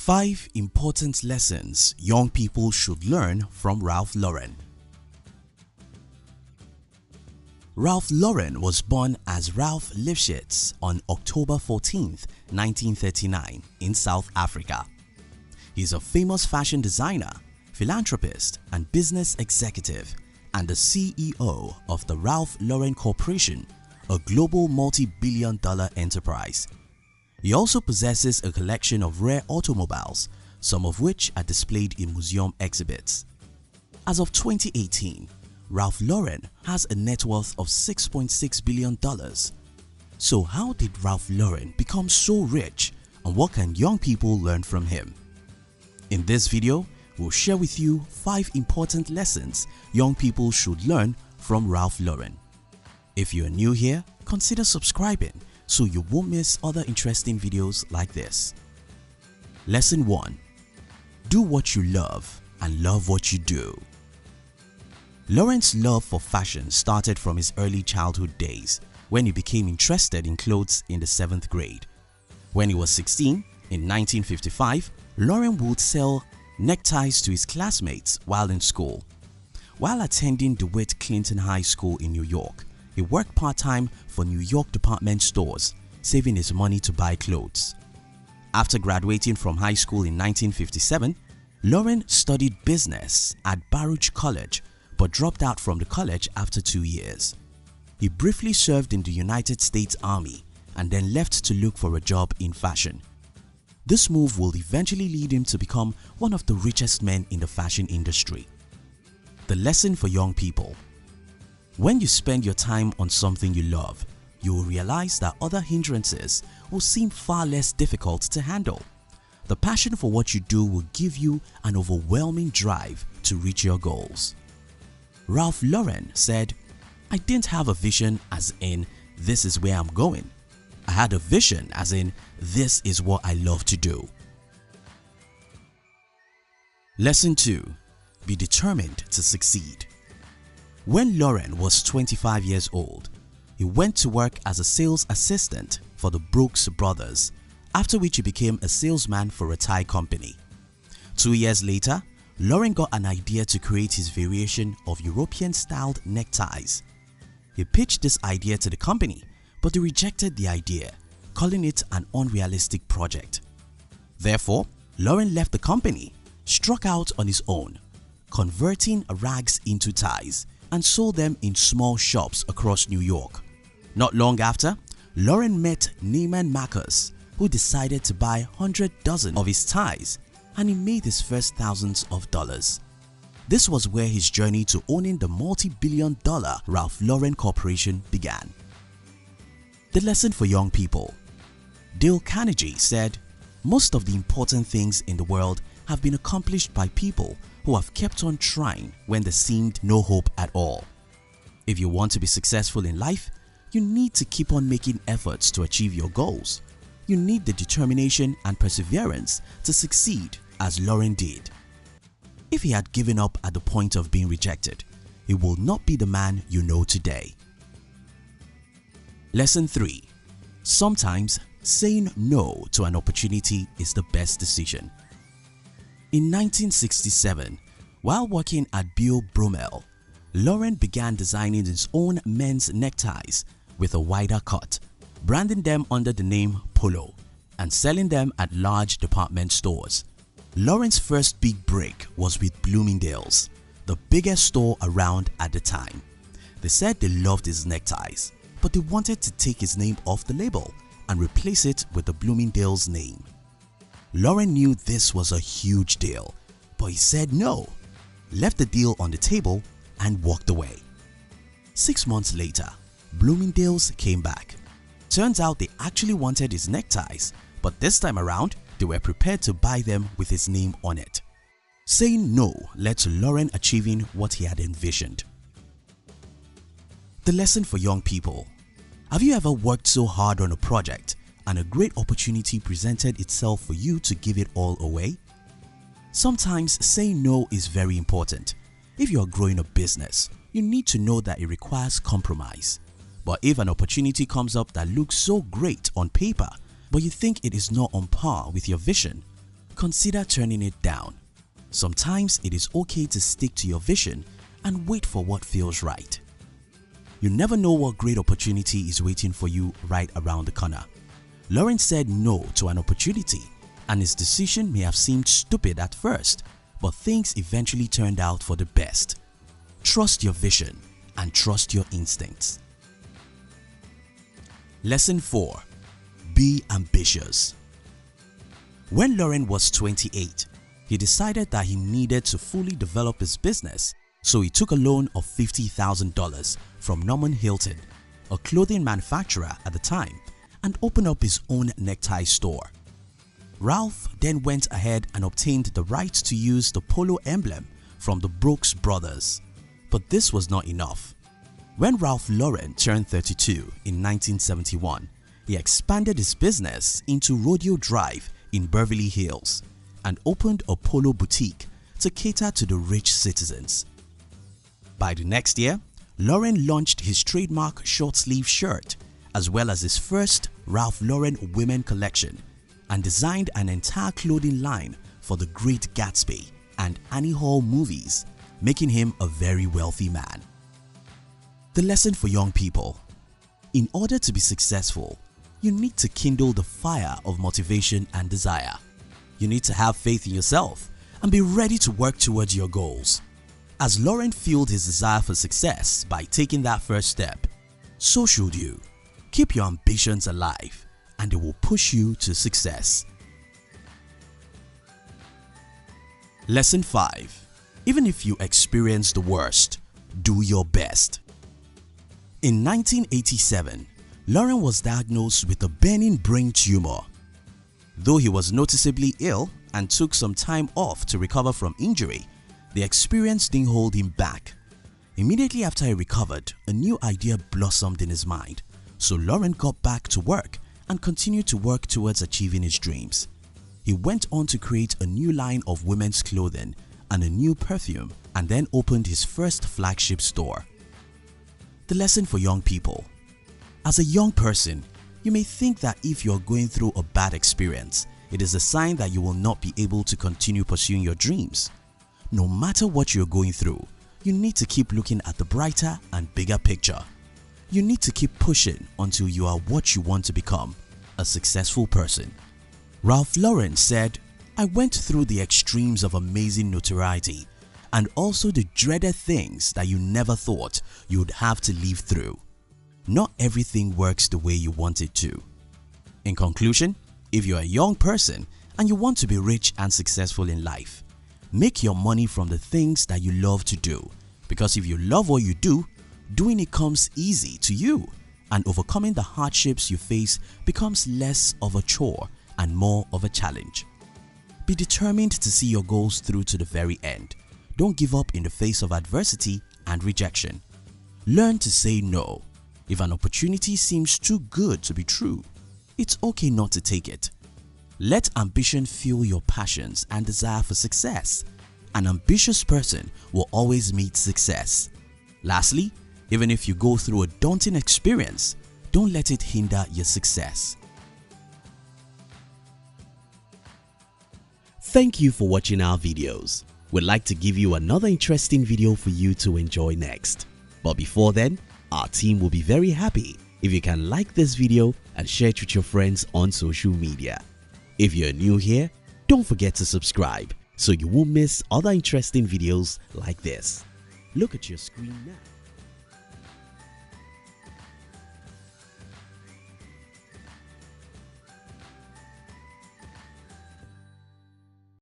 5 important lessons young people should learn from Ralph Lauren. Ralph Lauren was born as Ralph Lifshitz on October 14, 1939 in South Africa. He is a famous fashion designer, philanthropist and business executive and the CEO of the Ralph Lauren Corporation, a global multi-billion-dollar enterprise. He also possesses a collection of rare automobiles, some of which are displayed in museum exhibits. As of 2018, Ralph Lauren has a net worth of $6.6 billion. So how did Ralph Lauren become so rich, and what can young people learn from him? In this video, we'll share with you 5 important lessons young people should learn from Ralph Lauren. If you're new here, consider subscribing so you won't miss other interesting videos like this. Lesson 1. Do what you love and love what you do. Lauren's love for fashion started from his early childhood days when he became interested in clothes in the 7th grade. When he was 16, in 1955, Lauren would sell neckties to his classmates while in school. While attending DeWitt Clinton High School in New York, he worked part-time for New York department stores, saving his money to buy clothes. After graduating from high school in 1957, Lauren studied business at Baruch College but dropped out from the college after 2 years. He briefly served in the United States Army and then left to look for a job in fashion. This move will eventually lead him to become one of the richest men in the fashion industry. The lesson for young people: when you spend your time on something you love, you will realize that other hindrances will seem far less difficult to handle. The passion for what you do will give you an overwhelming drive to reach your goals. Ralph Lauren said, "I didn't have a vision as in this is where I'm going. I had a vision as in this is what I love to do." Lesson 2. Be determined to succeed. When Lauren was 25 years old, he went to work as a sales assistant for the Brooks Brothers, after which he became a salesman for a tie company. 2 years later, Lauren got an idea to create his variation of European-styled neckties. He pitched this idea to the company, but they rejected the idea, calling it an unrealistic project. Therefore, Lauren left the company, struck out on his own, converting rags into ties and sold them in small shops across New York. Not long after, Lauren met Neiman Marcus, who decided to buy 100 dozen of his ties, and he made his first thousands of dollars. This was where his journey to owning the multi-billion-dollar Ralph Lauren Corporation began. The lesson for young people: Dale Carnegie said, "Most of the important things in the world have been accomplished by people who have kept on trying when there seemed no hope at all." If you want to be successful in life, you need to keep on making efforts to achieve your goals. You need the determination and perseverance to succeed, as Lauren did. If he had given up at the point of being rejected, he will not be the man you know today. Lesson 3. Sometimes saying no to an opportunity is the best decision. In 1967, while working at Bill Bromell, Lauren began designing his own men's neckties with a wider cut, branding them under the name Polo and selling them at large department stores. Lauren's first big break was with Bloomingdale's, the biggest store around at the time. They said they loved his neckties, but they wanted to take his name off the label and replace it with the Bloomingdale's name. Lauren knew this was a huge deal, but he said no, left the deal on the table and walked away. 6 months later, Bloomingdale's came back. Turns out they actually wanted his neckties, but this time around they were prepared to buy them with his name on it. Saying no led to Lauren achieving what he had envisioned. The lesson for young people: have you ever worked so hard on a project and a great opportunity presented itself for you to give it all away? Sometimes saying no is very important. If you are growing a business, you need to know that it requires compromise. But if an opportunity comes up that looks so great on paper, but you think it is not on par with your vision, consider turning it down. Sometimes it is okay to stick to your vision and wait for what feels right. You never know what great opportunity is waiting for you right around the corner. Lauren said no to an opportunity, and his decision may have seemed stupid at first, but things eventually turned out for the best. Trust your vision and trust your instincts. Lesson 4. Be ambitious. When Lauren was 28, he decided that he needed to fully develop his business, so he took a loan of $50,000 from Norman Hilton, a clothing manufacturer at the time, and opened up his own necktie store. Ralph then went ahead and obtained the rights to use the polo emblem from the Brooks brothers. But this was not enough. When Ralph Lauren turned 32 in 1971, he expanded his business into Rodeo Drive in Beverly Hills and opened a polo boutique to cater to the rich citizens. By the next year, Lauren launched his trademark short-sleeve shirt as well as his first Ralph Lauren women collection and designed an entire clothing line for The Great Gatsby and Annie Hall movies, making him a very wealthy man. The lesson for young people: in order to be successful, you need to kindle the fire of motivation and desire. You need to have faith in yourself and be ready to work towards your goals. As Lauren fueled his desire for success by taking that first step, so should you. Keep your ambitions alive and they will push you to success. Lesson 5. Even if you experience the worst, do your best. In 1987, Lauren was diagnosed with a benign brain tumor. Though he was noticeably ill and took some time off to recover from injury, the experience didn't hold him back. Immediately after he recovered, a new idea blossomed in his mind, so Lauren got back to work and continued to work towards achieving his dreams. He went on to create a new line of women's clothing and a new perfume, and then opened his first flagship store. The lesson for young people: as a young person, you may think that if you are going through a bad experience, it is a sign that you will not be able to continue pursuing your dreams. No matter what you are going through, you need to keep looking at the brighter and bigger picture. You need to keep pushing until you are what you want to become, a successful person. Ralph Lauren said, "I went through the extremes of amazing notoriety and also the dreaded things that you never thought you would have to live through. Not everything works the way you want it to." In conclusion, if you are a young person and you want to be rich and successful in life, make your money from the things that you love to do, because if you love what you do, doing it comes easy to you, and overcoming the hardships you face becomes less of a chore and more of a challenge. Be determined to see your goals through to the very end. Don't give up in the face of adversity and rejection. Learn to say no. If an opportunity seems too good to be true, it's okay not to take it. Let ambition fuel your passions and desire for success. An ambitious person will always meet success. Lastly, even if you go through a daunting experience, don't let it hinder your success. Thank you for watching our videos. We'd like to give you another interesting video for you to enjoy next. But before then, our team will be very happy if you can like this video and share it with your friends on social media. If you're new here, don't forget to subscribe so you won't miss other interesting videos like this. Look at your screen now.